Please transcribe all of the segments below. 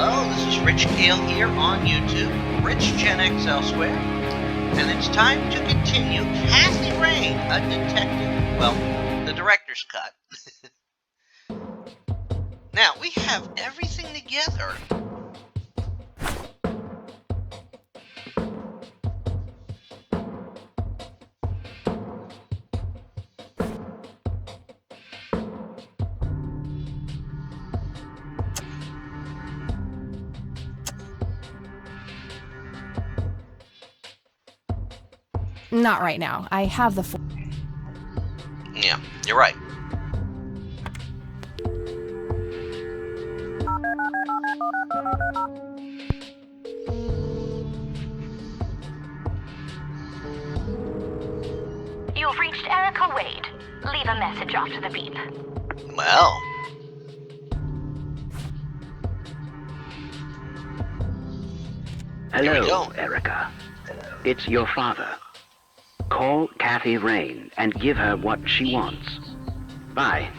Hello, this is Rich Kale here on YouTube, Rich Gen X elsewhere, and it's time to continue Kathy Rain, a detective. Well, the director's cut. Now, we have everything together. Not right now. I have the Yeah, you're right. You've reached Erica Wade. Leave a message after the beep. Well. Hello, Erica. It's your father. Call Kathy Rain and give her what she wants. Bye.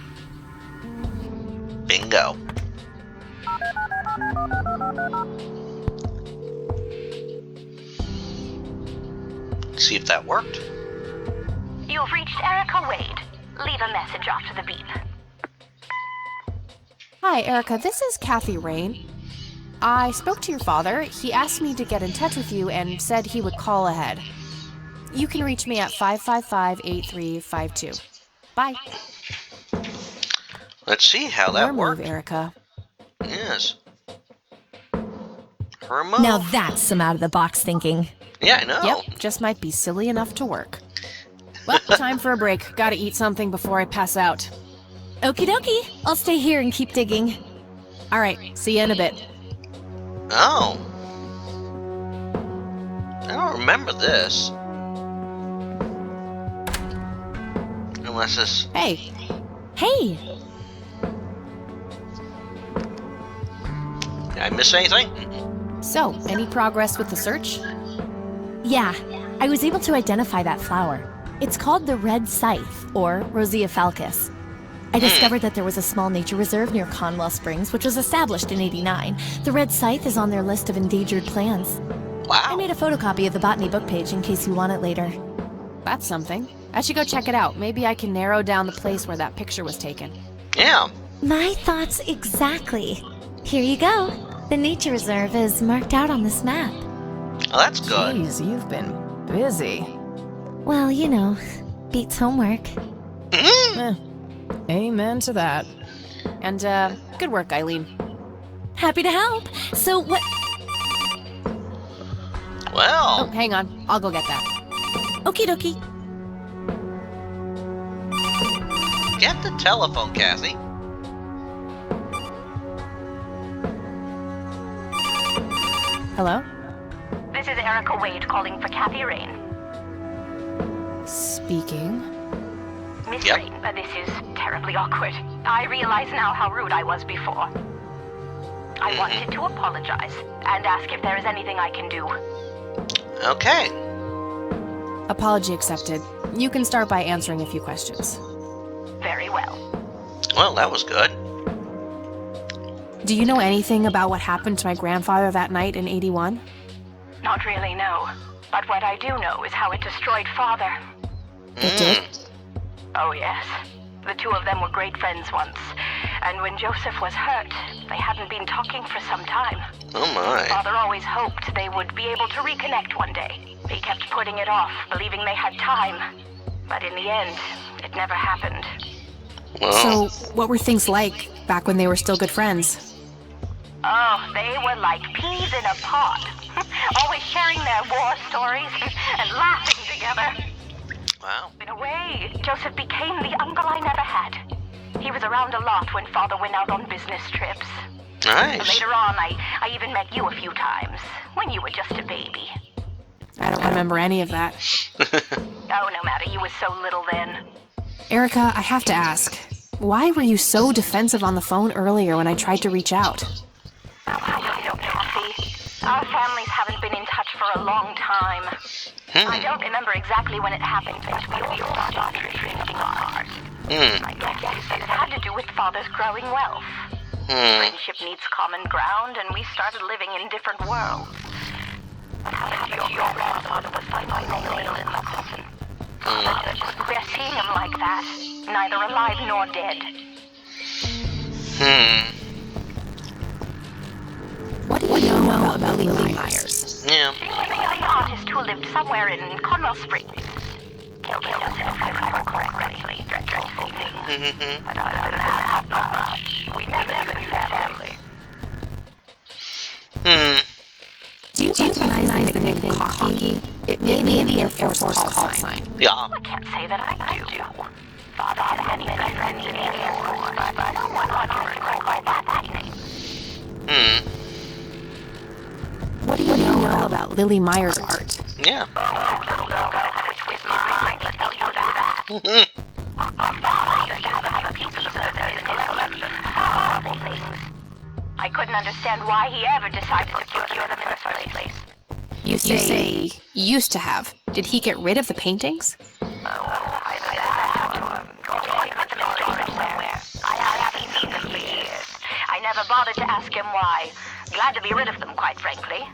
Bingo. See if that worked. You've reached Erica Wade. Leave a message after the beep. Hi, Erica. This is Kathy Rain. I spoke to your father. He asked me to get in touch with you and said he would call ahead. You can reach me at 555-8352. Bye. Let's see how that Your worked. move, Erica. Yes. Her move. Now that's some out-of-the-box thinking. Yeah, I know. Yep, just might be silly enough to work. Well, time for a break. Gotta eat something before I pass out. Okie dokie. I'll stay here and keep digging. All right, see you in a bit. Oh. I don't remember this. Unless it's... Hey, Hey! Did I miss anything? so, any progress with the search? Yeah, I was able to identify that flower. It's called the red scythe, or Rosea falcus. I discovered that there was a small nature reserve near Conwell Springs, which was established in '89. The red scythe is on their list of endangered plants. Wow. I made a photocopy of the botany book page in case you want it later. That's something. I should go check it out. Maybe I can narrow down the place where that picture was taken. Yeah. My thoughts exactly. Here you go. The nature reserve is marked out on this map. Well, that's good. Jeez, you've been busy. Well, you know, beats homework. Amen to that. And, good work, Eileen. Happy to help. So what? Oh, Well, hang on. I'll go get that. Okie dokie. get the telephone, Kathy. Hello? This is Erica Wade calling for Kathy Rain. Speaking. Miss Yep. Rain, this is terribly awkward. I realize now how rude I was before. I wanted to apologize and ask if there is anything I can do. Okay. Apology accepted. You can start by answering a few questions. Very well. Well, that was good. Do you know anything about what happened to my grandfather that night in '81? Not really, no. But what I do know is how it destroyed Father. It did? Oh, yes. The two of them were great friends once. And when Joseph was hurt, they hadn't been talking for some time. Oh my. Father always hoped they would be able to reconnect one day. He kept putting it off, believing they had time. But in the end, it never happened. Well, So, what were things like back when they were still good friends? Oh, they were like peas in a pod. Always sharing their war stories and laughing together. wow. In a way, Joseph became the uncle I never had. He was around a lot when Father went out on business trips. Nice. Later on, I even met you a few times, when you were just a baby. I don't remember any of that. Oh, no matter, you were so little then. Erica, I have to ask. Why were you so defensive on the phone earlier when I tried to reach out? I don't know, Kathy. Our families haven't been in touch for a long time. I don't remember exactly when it happened, but we all started drifting apart. I guess it had to do with Father's growing wealth. Friendship needs common ground, and we started living in different worlds. Your grandfather was like alien or something. We're seeing him like that, neither alive nor dead. What do you know about Lily Myers? Yeah. She was the artist who lived somewhere in Conwell Springs. Killed himself, if I remember correctly. Dreadful thing. But other than that, not much. We never lived in family. Do you recognize the nickname Cocky? It may be an Air Force call sign. Yeah. I can't say that I do. Father had many friends in the Air Force, but no one would quite that name. What do you know about Lily Myers' art? Yeah. I couldn't understand why he ever decided to procure them in the first place. You say used to have. Did he get rid of the paintings? I never bothered to ask him why. Glad to be rid of them, quite frankly.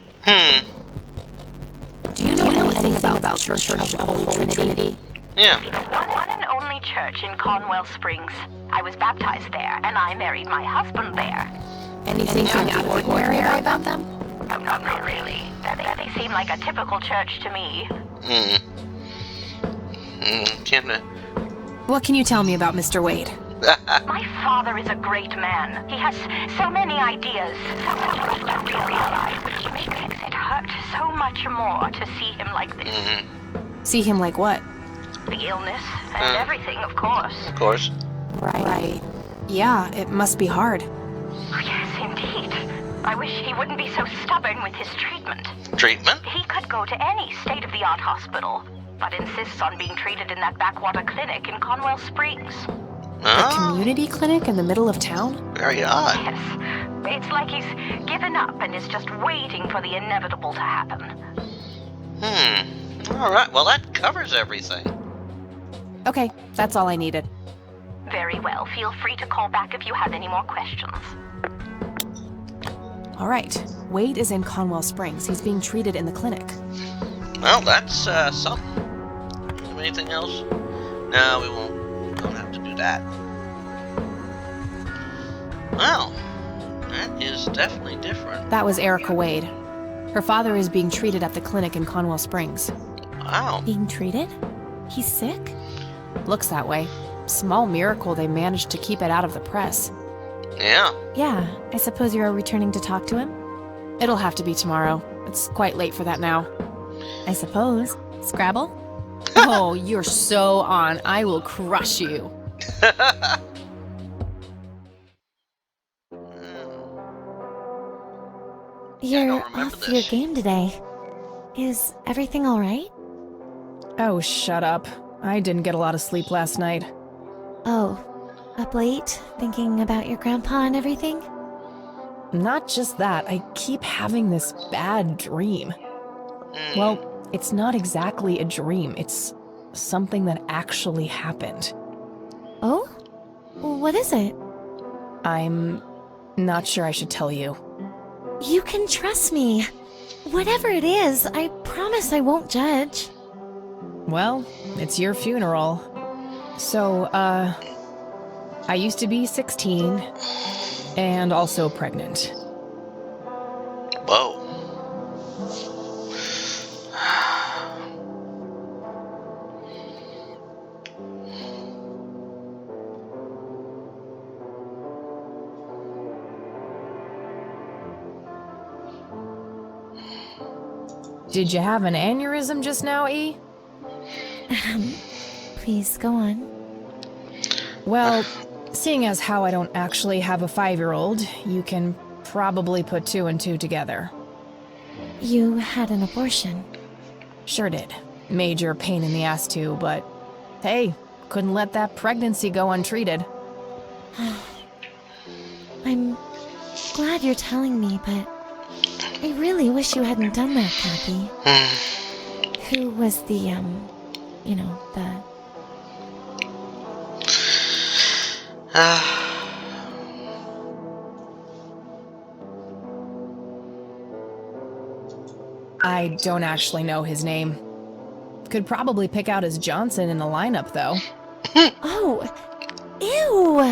Do you know anything about Church of the Holy Trinity? Yeah. One and only church in Conwell Springs. I was baptized there, and I married my husband there. Anything out of the ordinary about them? Not really. They seem like a typical church to me. What can you tell me about Mr. Wade? My father is a great man. He has so many ideas. So much to realize, which makes it hurt so much more to see him like this. See him like what? The illness and everything, of course. Of course. Right. Yeah, it must be hard. Yes, indeed. I wish he wouldn't be so stubborn with his treatment. Treatment? He could go to any state-of-the-art hospital, but insists on being treated in that backwater clinic in Conwell Springs. A community clinic in the middle of town? Very odd. Yes. It's like he's given up and is just waiting for the inevitable to happen. Alright, well that covers everything. Okay, that's all I needed. Very well. Feel free to call back if you have any more questions. All right. Wade is in Conwell Springs. He's being treated in the clinic. Well, that's something. Have anything else? No, we won't. Don't have to do that. Well, that is definitely different. That was Erica Wade. Her father is being treated at the clinic in Conwell Springs. Wow. Being treated? He's sick? Looks that way. Small miracle they managed to keep it out of the press. Yeah. Yeah, I suppose you're returning to talk to him? It'll have to be tomorrow. It's quite late for that now. I suppose. Scrabble? Oh, you're so on. I will crush you. You're don't remember off your this. game today. Is everything alright? Oh, shut up. I didn't get a lot of sleep last night. Oh, up late, thinking about your grandpa and everything? Not just that, I keep having this bad dream. Well, it's not exactly a dream, it's something that actually happened. Oh? What is it? I'm not sure I should tell you. You can trust me. Whatever it is, I promise I won't judge. Well, it's your funeral. So, I used to be 16 and also pregnant. Whoa. Did you have an aneurysm just now, E? Please, go on. Well, seeing as how I don't actually have a 5-year-old, you can probably put 2 and 2 together. You had an abortion. Sure did. Major pain in the ass too, but hey, couldn't let that pregnancy go untreated. I'm glad you're telling me, but I really wish you hadn't done that, Kathy. Who was the, the... I don't actually know his name. Could probably pick out his Johnson in the lineup, though. Oh, ew.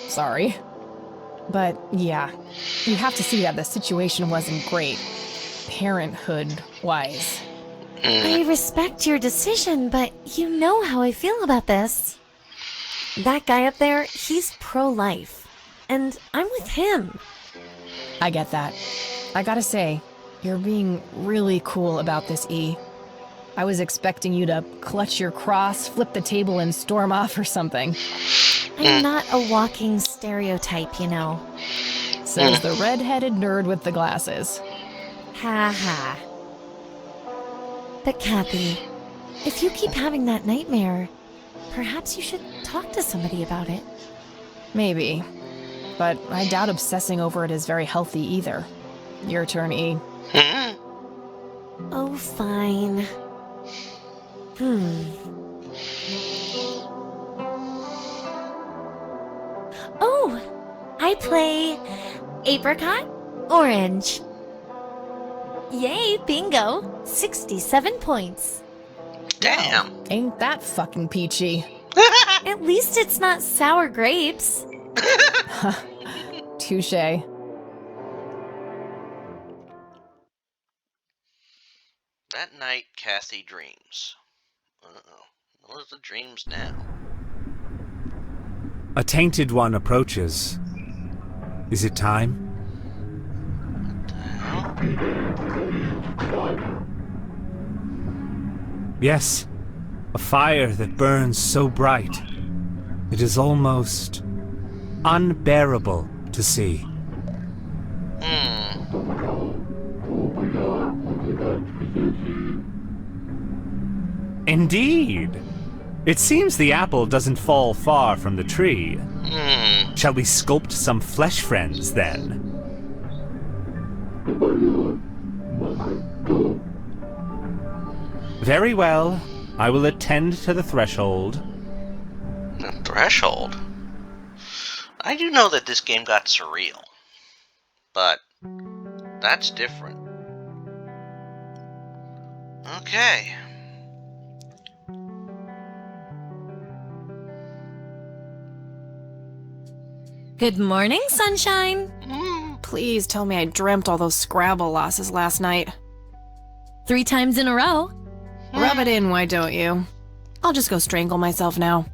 Sorry. But yeah, you have to see that the situation wasn't great, parenthood-wise. I respect your decision, but you know how I feel about this. That guy up there, he's pro-life. And I'm with him. I get that. I gotta say, you're being really cool about this, E. I was expecting you to clutch your cross, flip the table, and storm off or something. I'm not a walking stereotype, you know. Says the red-headed nerd with the glasses. Ha ha. But Kathy, if you keep having that nightmare, perhaps you should talk to somebody about it. Maybe. But I doubt obsessing over it is very healthy either. Your turn, E. Oh, fine. Oh, I play apricot, orange. Yay, bingo. 67 points. Damn. Ain't that fucking peachy. At least it's not sour grapes. Touché. That night, Kathy dreams. Uh-oh. What are the dreams now? A tainted one approaches. Is it time? Yes, a fire that burns so bright. It is almost unbearable to see. Indeed. It seems the apple doesn't fall far from the tree. Shall we sculpt some flesh friends, then? Very well. I will attend to the threshold. The threshold? I do know that this game got surreal. But that's different. Okay. Good morning, sunshine. Please tell me I dreamt all those Scrabble losses last night. 3 times in a row. Rub it in, why don't you? I'll just go strangle myself now.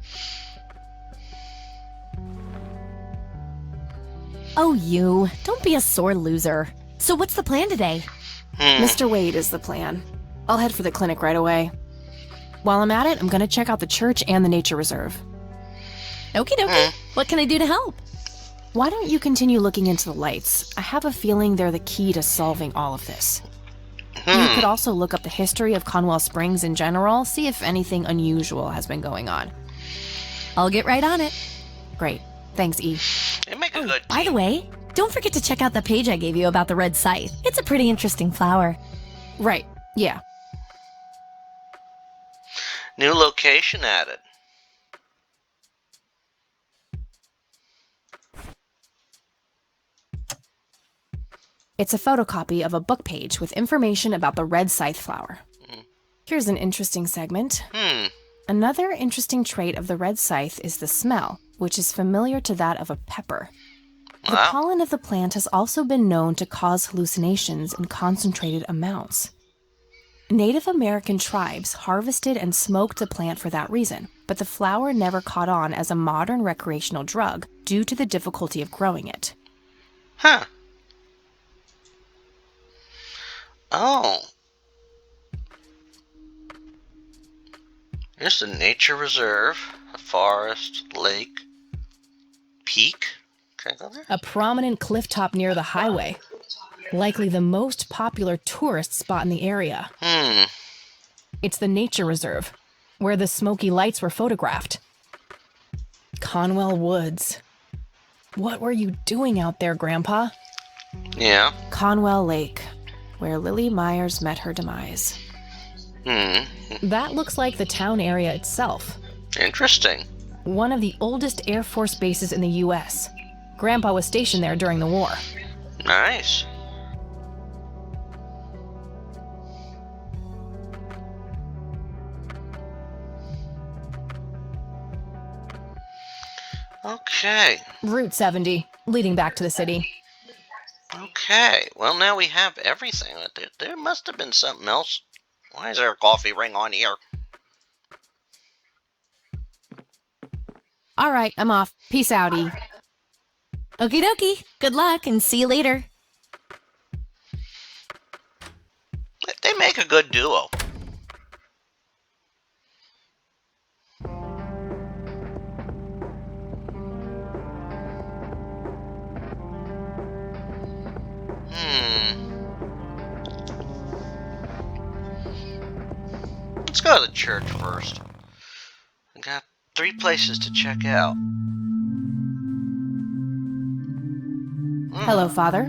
Oh, you. Don't be a sore loser. So what's the plan today? Mr. Wade is the plan. I'll head for the clinic right away. While I'm at it, I'm gonna check out the church and the nature reserve. Okie dokie. What can I do to help? Why don't you continue looking into the lights? I have a feeling they're the key to solving all of this. You could also look up the history of Conwell Springs in general, see if anything unusual has been going on. I'll get right on it. Great. Thanks, E. They make a good By team. the way, don't forget to check out the page I gave you about the red scythe. It's a pretty interesting flower. Right. Yeah. New location added. It's a photocopy of a book page with information about the red scythe flower. Here's an interesting segment. Another interesting trait of the red scythe is the smell, which is familiar to that of a pepper. The Wow. pollen of the plant has also been known to cause hallucinations in concentrated amounts. Native American tribes harvested and smoked the plant for that reason, but the flower never caught on as a modern recreational drug due to the difficulty of growing it. Huh. Oh. Here's the nature reserve, a forest, lake, peak. Can I go there? A prominent cliff top near the highway. Likely the most popular tourist spot in the area. It's the nature reserve, where the smoky lights were photographed. Conwell Woods. What were you doing out there, Grandpa? Yeah. Conwell Lake, where Lily Myers met her demise. That looks like the town area itself. Interesting. One of the oldest Air Force bases in the U.S. Grandpa was stationed there during the war. Nice. Okay. Route 70, leading back to the city. Okay. Well, now we have everything. There must have been something else. Why is there a coffee ring on here? All right, I'm off. Peace outie. Okie dokie. Good luck and see you later. They make a good duo. Let's go to the church first. I got 3 places to check out. Hello, Father.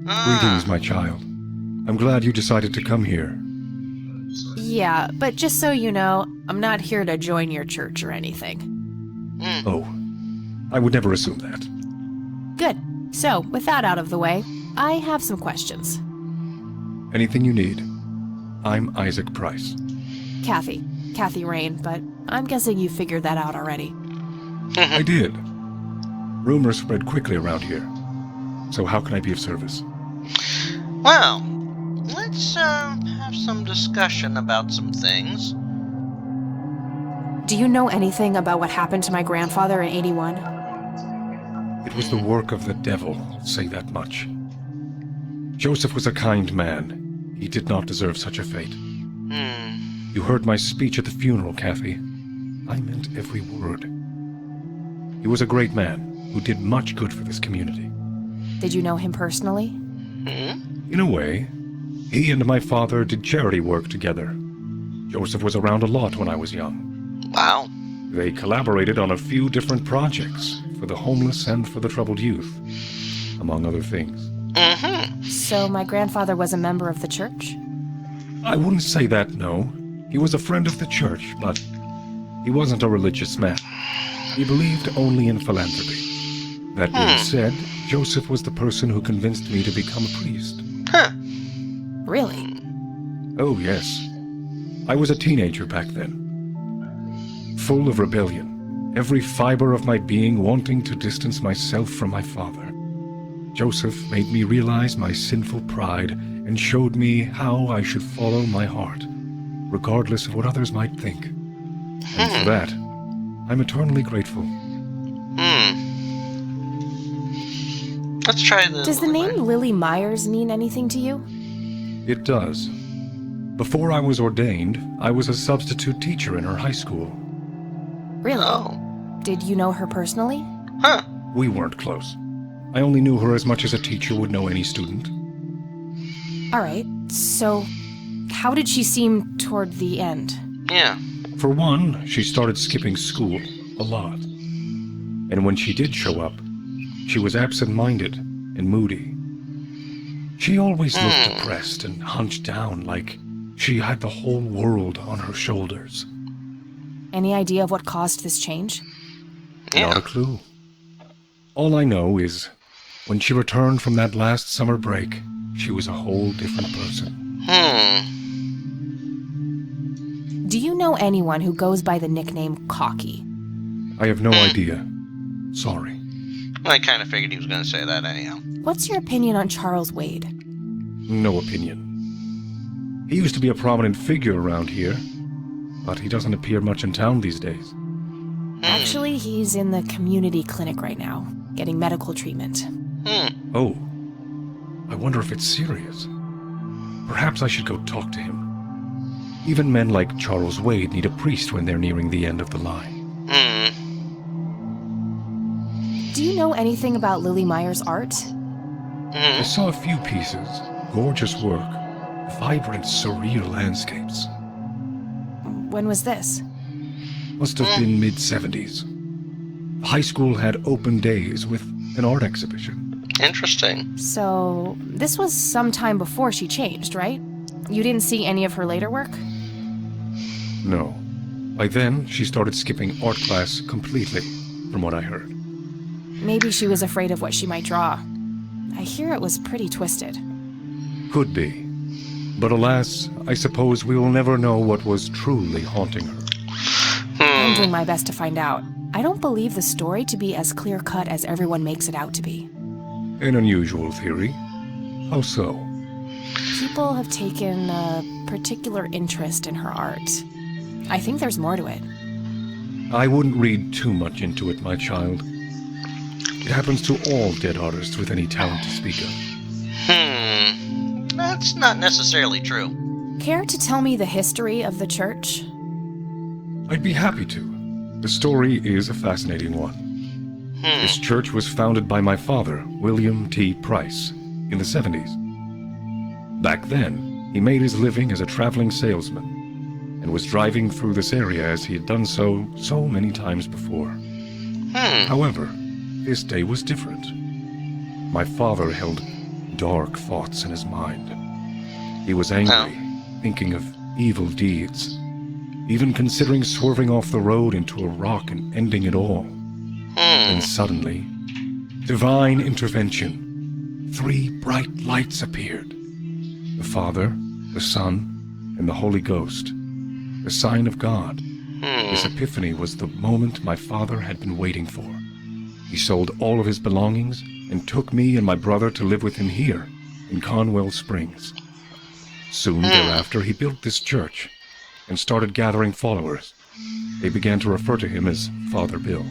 Greetings, my child. I'm glad you decided to come here. Yeah, but just so you know, I'm not here to join your church or anything. Oh, I would never assume that. Good. So, with that out of the way, I have some questions. Anything you need. I'm Isaac Price. Kathy Rain, but I'm guessing you figured that out already. I did. Rumors spread quickly around here. So how can I be of service? Well, let's have some discussion about some things. Do you know anything about what happened to my grandfather in 81? It was the work of the devil, I'll say that much. Joseph was a kind man. He did not deserve such a fate. You heard my speech at the funeral, Kathy. I meant every word. He was a great man who did much good for this community. Did you know him personally? In a way, he and my father did charity work together. Joseph was around a lot when I was young. Wow. They collaborated on a few different projects for the homeless and for the troubled youth, among other things. So my grandfather was a member of the church? I wouldn't say that, no. He was a friend of the church, but he wasn't a religious man. He believed only in philanthropy. That being said, Joseph was the person who convinced me to become a priest. Really? Oh, yes. I was a teenager back then. Full of rebellion, every fiber of my being wanting to distance myself from my father. Joseph made me realize my sinful pride and showed me how I should follow my heart, regardless of what others might think. And for that, I'm eternally grateful. Let's try the... Does the name Lily Myers mean anything to you? It does. Before I was ordained, I was a substitute teacher in her high school. Really? Oh. Did you know her personally? Huh. We weren't close. I only knew her as much as a teacher would know any student. All right, so how did she seem toward the end? Yeah. For one, she started skipping school a lot. And when she did show up, she was absent-minded and moody. She always looked depressed and hunched down like she had the whole world on her shoulders. Any idea of what caused this change? Yeah. Not a clue. All I know is, when she returned from that last summer break, she was a whole different person. Do you know anyone who goes by the nickname Cocky? I have no idea. Sorry. I kind of figured he was going to say that anyhow. What's your opinion on Charles Wade? No opinion. He used to be a prominent figure around here, but he doesn't appear much in town these days. Actually, he's in the community clinic right now, getting medical treatment. Oh. I wonder if it's serious. Perhaps I should go talk to him. Even men like Charles Wade need a priest when they're nearing the end of the line. Do you know anything about Lily Myers' art? I saw a few pieces. Gorgeous work. Vibrant, surreal landscapes. When was this? Must have been mid-70s. The high school had open days with an art exhibition. Interesting. So, this was some time before she changed, right? You didn't see any of her later work? No. By then, she started skipping art class completely, from what I heard. Maybe she was afraid of what she might draw. I hear it was pretty twisted. Could be. But alas, I suppose we will never know what was truly haunting her. I'm doing my best to find out. I don't believe the story to be as clear-cut as everyone makes it out to be. An unusual theory. How so? People have taken a particular interest in her art. I think there's more to it. I wouldn't read too much into it, my child. It happens to all dead artists with any talent to speak of. That's not necessarily true. Care to tell me the history of the church? I'd be happy to. The story is a fascinating one. This church was founded by my father, William T. Price, in the 70s. Back then, he made his living as a traveling salesman and was driving through this area as he had done so many times before. However, this day was different. My father held dark thoughts in his mind. He was angry, thinking of evil deeds, even considering swerving off the road into a rock and ending it all. And suddenly, divine intervention. 3 bright lights appeared. The Father, the Son, and the Holy Ghost. The sign of God. This epiphany was the moment my father had been waiting for. He sold all of his belongings and took me and my brother to live with him here, in Conwell Springs. Soon thereafter, he built this church and started gathering followers. They began to refer to him as Father Bill.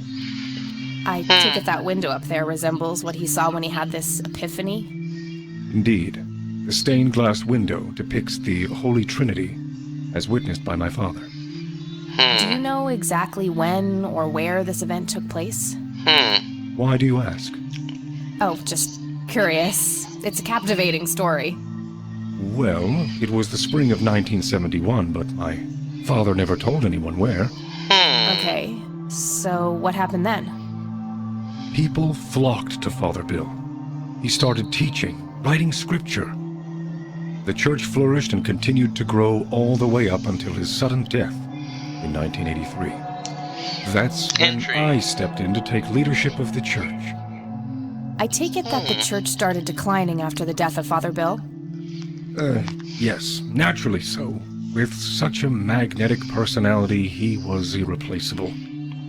I take it that window up there resembles what he saw when he had this epiphany? Indeed. The stained glass window depicts the Holy Trinity, as witnessed by my father. Do you know exactly when or where this event took place? Why do you ask? Oh, just curious. It's a captivating story. Well, it was the spring of 1971, but my father never told anyone where. Okay, so what happened then? People flocked to Father Bill. He started teaching, writing scripture. The church flourished and continued to grow all the way up until his sudden death in 1983. That's when I stepped in to take leadership of the church. I take it that the church started declining after the death of Father Bill? Yes, naturally so. With such a magnetic personality, he was irreplaceable.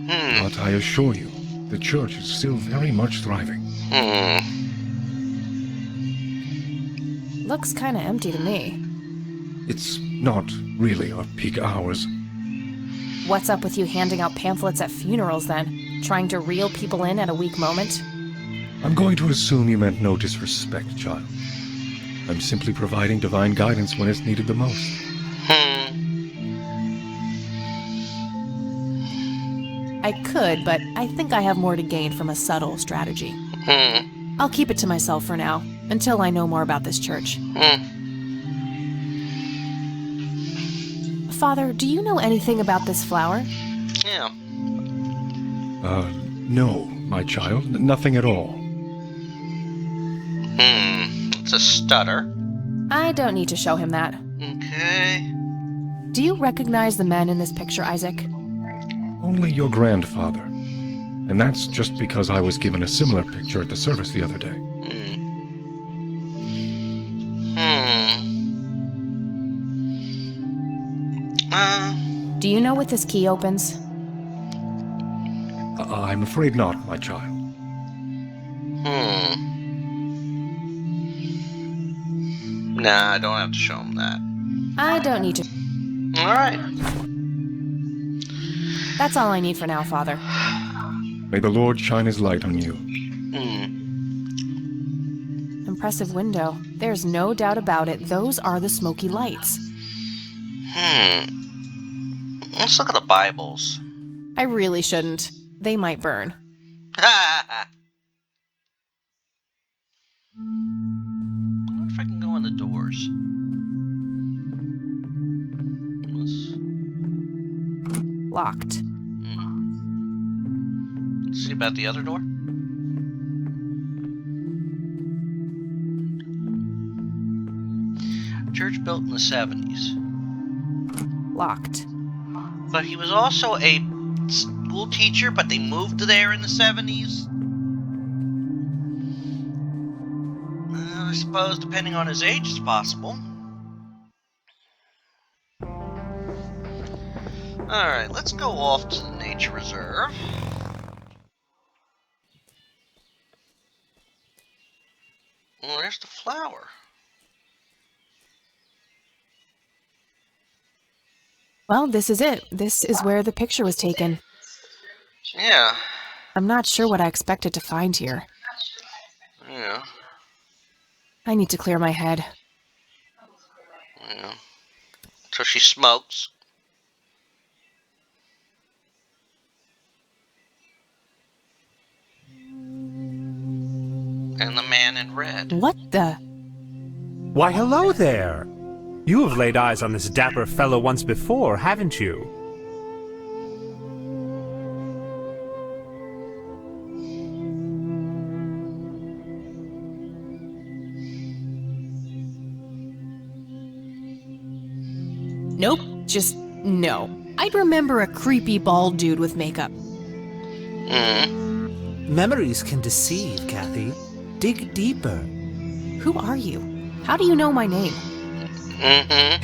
But I assure you, the church is still very much thriving. Looks kinda empty to me. It's not really our peak hours. What's up with you handing out pamphlets at funerals then? Trying to reel people in at a weak moment? I'm going to assume you meant no disrespect, child. I'm simply providing divine guidance when it's needed the most. I could, but I think I have more to gain from a subtle strategy. I'll keep it to myself for now, until I know more about this church. Father, do you know anything about this flower? Yeah. No, my child, nothing at all. It's a stutter. I don't need to show him that. Okay. Do you recognize the men in this picture, Isaac? Only your grandfather. And that's just because I was given a similar picture at the service the other day. Do you know what this key opens? I'm afraid not, my child. Nah, I don't have to show him that. I don't need to. Alright. That's all I need for now, Father. May the Lord shine his light on you. Impressive window. There's no doubt about it. Those are the smoky lights. Let's look at the Bibles. I really shouldn't. They might burn. I wonder if I can go in the doors. Locked. Let's see about the other door. Church built in the 70s. Locked. But he was also a school teacher, but they moved there in the 70s. I suppose depending on his age, it's possible. Alright, let's go off to the nature reserve. Where's the flower? Well, this is it. This is where the picture was taken. Yeah. I'm not sure what I expected to find here. Yeah. I need to clear my head. Yeah. So she smokes. And the man in red. What the? Why, hello there! You have laid eyes on this dapper fellow once before, haven't you? Nope, just no. I'd remember a creepy bald dude with makeup. Memories can deceive, Kathy. Dig deeper. Who are you? How do you know my name?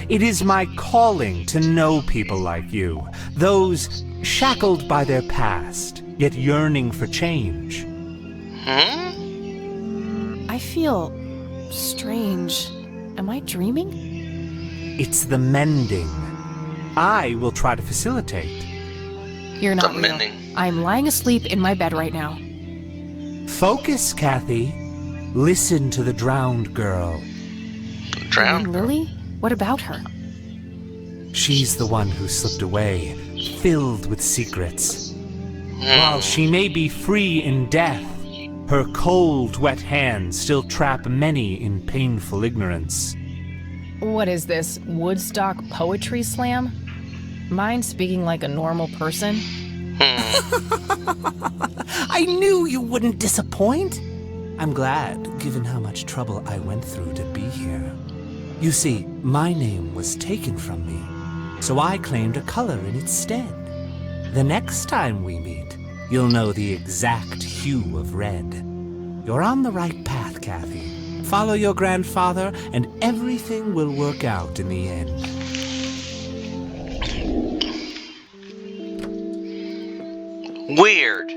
It is my calling to know people like you, those shackled by their past, yet yearning for change. I feel strange. Am I dreaming? It's the mending. I will try to facilitate. You're not The real. mending. I'm lying asleep in my bed right now. Focus, Kathy. Listen to the drowned girl. Drowned. And Lily? What about her? She's the one who slipped away, filled with secrets. While she may be free in death, her cold, wet hands still trap many in painful ignorance. What is this, Woodstock Poetry Slam? Mind speaking like a normal person? I knew you wouldn't disappoint. I'm glad, given how much trouble I went through to be here. You see, my name was taken from me, so I claimed a color in its stead. The next time we meet, you'll know the exact hue of red. You're on the right path, Kathy. Follow your grandfather, and everything will work out in the end. Weird.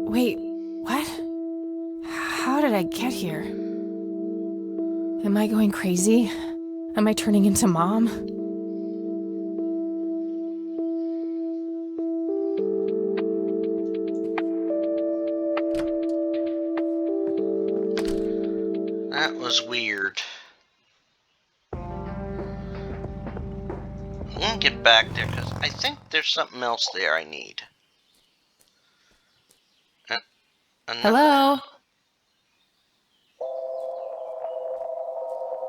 Wait, what? How did I get here? Am I going crazy? Am I turning into Mom? That was weird. I'm gonna get back there because I think there's something else there I need. Hello?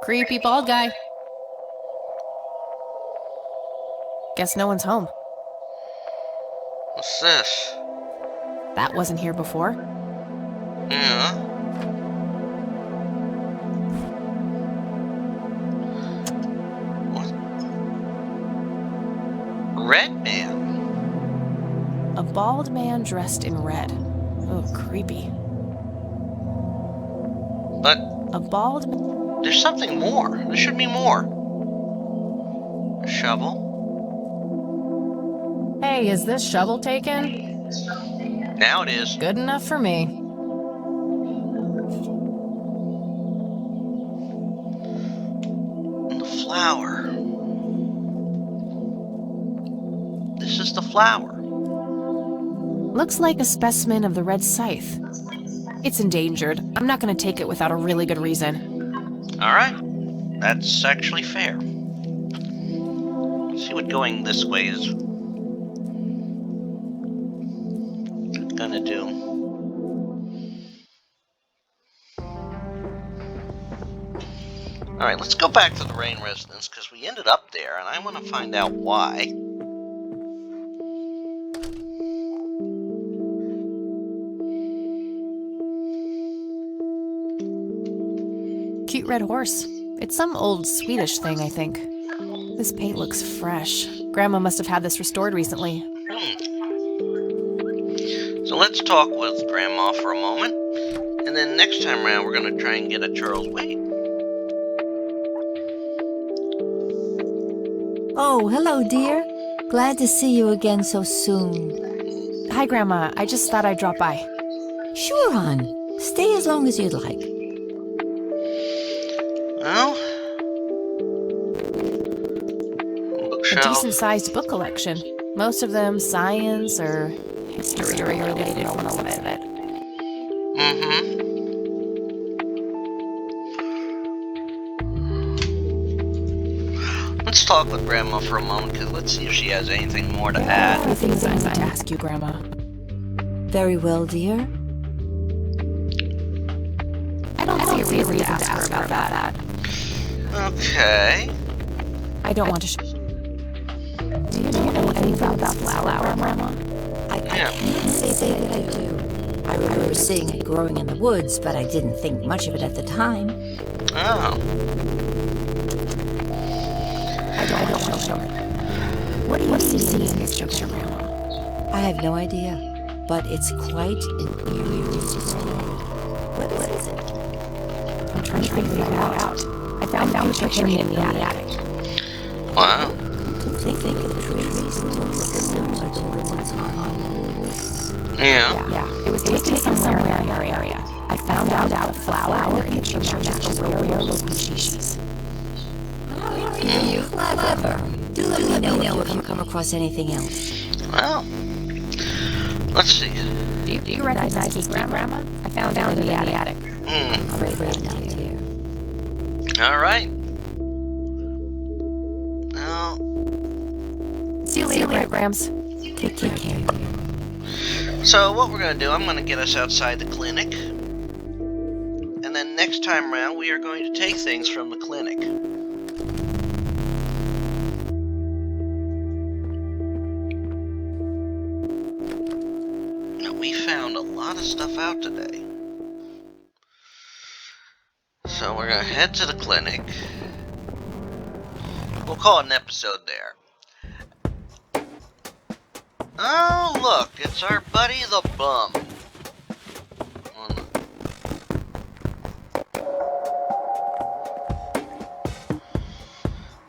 Creepy bald guy. Guess no one's home. What's this? That wasn't here before. Yeah. What? Red man. A bald man dressed in red. Oh, creepy. But A bald man. there's something more. There should be more. A shovel. Hey, is this shovel taken? Now it is. Good enough for me. And the flower. This is the flower. Looks like a specimen of the red scythe. It's endangered. I'm not going to take it without a really good reason. Alright. That's actually fair. Let's see what going this way is gonna do. Alright, let's go back to the Rain residence because we ended up there and I want to find out why. Cute red horse. It's some old Swedish thing, I think. This paint looks fresh. Grandma must have had this restored recently. So let's talk with Grandma for a moment. And then next time around, we're going to try and get a Charles Wade. Oh, hello, dear. Glad to see you again so soon. Hi, Grandma. I just thought I'd drop by. Sure, hon. Stay as long as you'd like. Well, A bookshelf. decent-sized book collection. Most of them science or history-related, one of it. Mm-hmm. Let's talk with Grandma for a moment, because let's see if she has anything more to add. A few things I need to ask you, Grandma. Very well, dear. I don't see a reason to ask her about that. Okay. I don't want to. Do you know anything about that flower, Grandma? I can't say that I do. I remember seeing it growing in the woods, but I didn't think much of it at the time. Oh. I don't know. What do you see in this picture, Grandma? I have no idea, but it's quite an eerie story. What is it? I'm trying to figure that out. I found the picture in the attic. Wow. Think of the trees and similar to what's on. Yeah. It was taken somewhere in our area. I found out a flower in the church matches a rare local species. Clever. Do let me know if you come across anything else. Well, let's see. Do you recognize this, Grandma? I found out in the attic. Hmm. Right now, dear. All right. Well, See you later, Grams. Take care, dear. so what we're going to do, I'm going to get us outside the clinic. And then next time around, we are going to take things from the clinic. Now, we found a lot of stuff out today. So we're going to head to the clinic. We'll call it an episode there. Oh, look, it's our buddy the bum.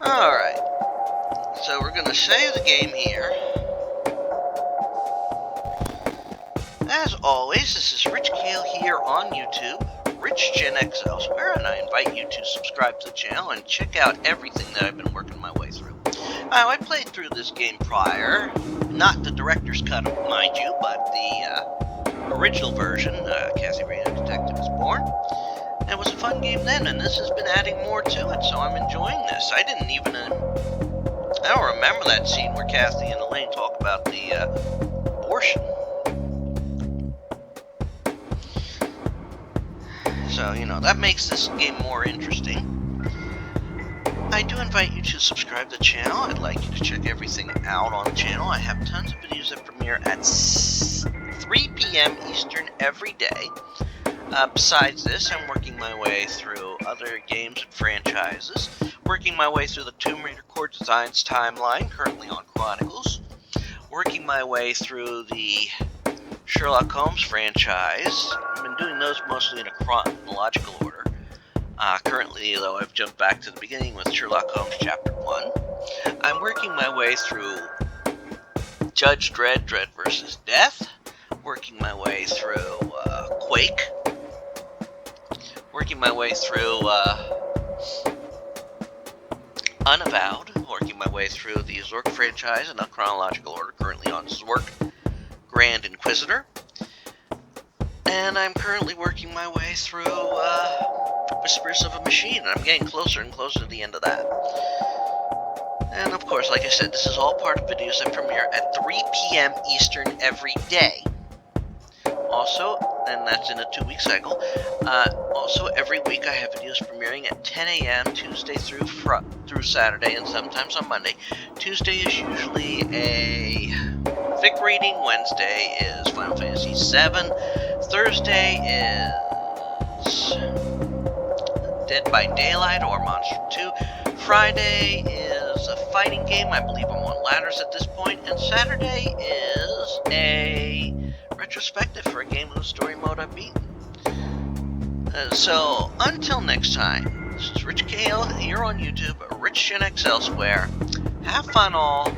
Alright. So we're going to save the game here. As always, this is Rich Kale here on YouTube, Rich Gen X elsewhere, and I invite you to subscribe to the channel and check out everything that I've been working my way through. Now, I played through this game prior, not the director's cut, mind you, but the original version, Cassie Rain Detective is Born. And it was a fun game then, and this has been adding more to it, so I'm enjoying this. I don't remember that scene where Kathy and Elaine talk about the abortion. So, that makes this game more interesting. I do invite you to subscribe to the channel. I'd like you to check everything out on the channel. I have tons of videos that premiere at 3 p.m. Eastern every day. Besides this, I'm working my way through other games and franchises. Working my way through the Tomb Raider Core Designs timeline, currently on Chronicles. Working my way through the Sherlock Holmes franchise. I've been doing those mostly in a chronological order. Currently, though, I've jumped back to the beginning with Sherlock Holmes Chapter 1. I'm working my way through Judge Dredd, Dredd vs. Death. Working my way through Quake. Working my way through Unavowed. Working my way through the Zork franchise in a chronological order, currently on Zork Grand Inquisitor. And I'm currently working my way through Whispers of a Machine, and I'm getting closer and closer to the end of that. And of course, like I said, this is all part of videos that premiere at 3 p.m. Eastern every day. Also, and that's in a 2-week cycle, also every week I have videos premiering at 10 a.m. Tuesday through Saturday, and sometimes on Monday. Tuesday is usually a fic reading, Wednesday is Final Fantasy VII, Thursday is Dead by Daylight or Monster 2, Friday is a fighting game, I believe I'm on ladders at this point, and Saturday is a retrospective for a game whose story mode I've beaten. So, until next time, this is Rich Kale here on YouTube, Rich Gen X elsewhere. Have fun all.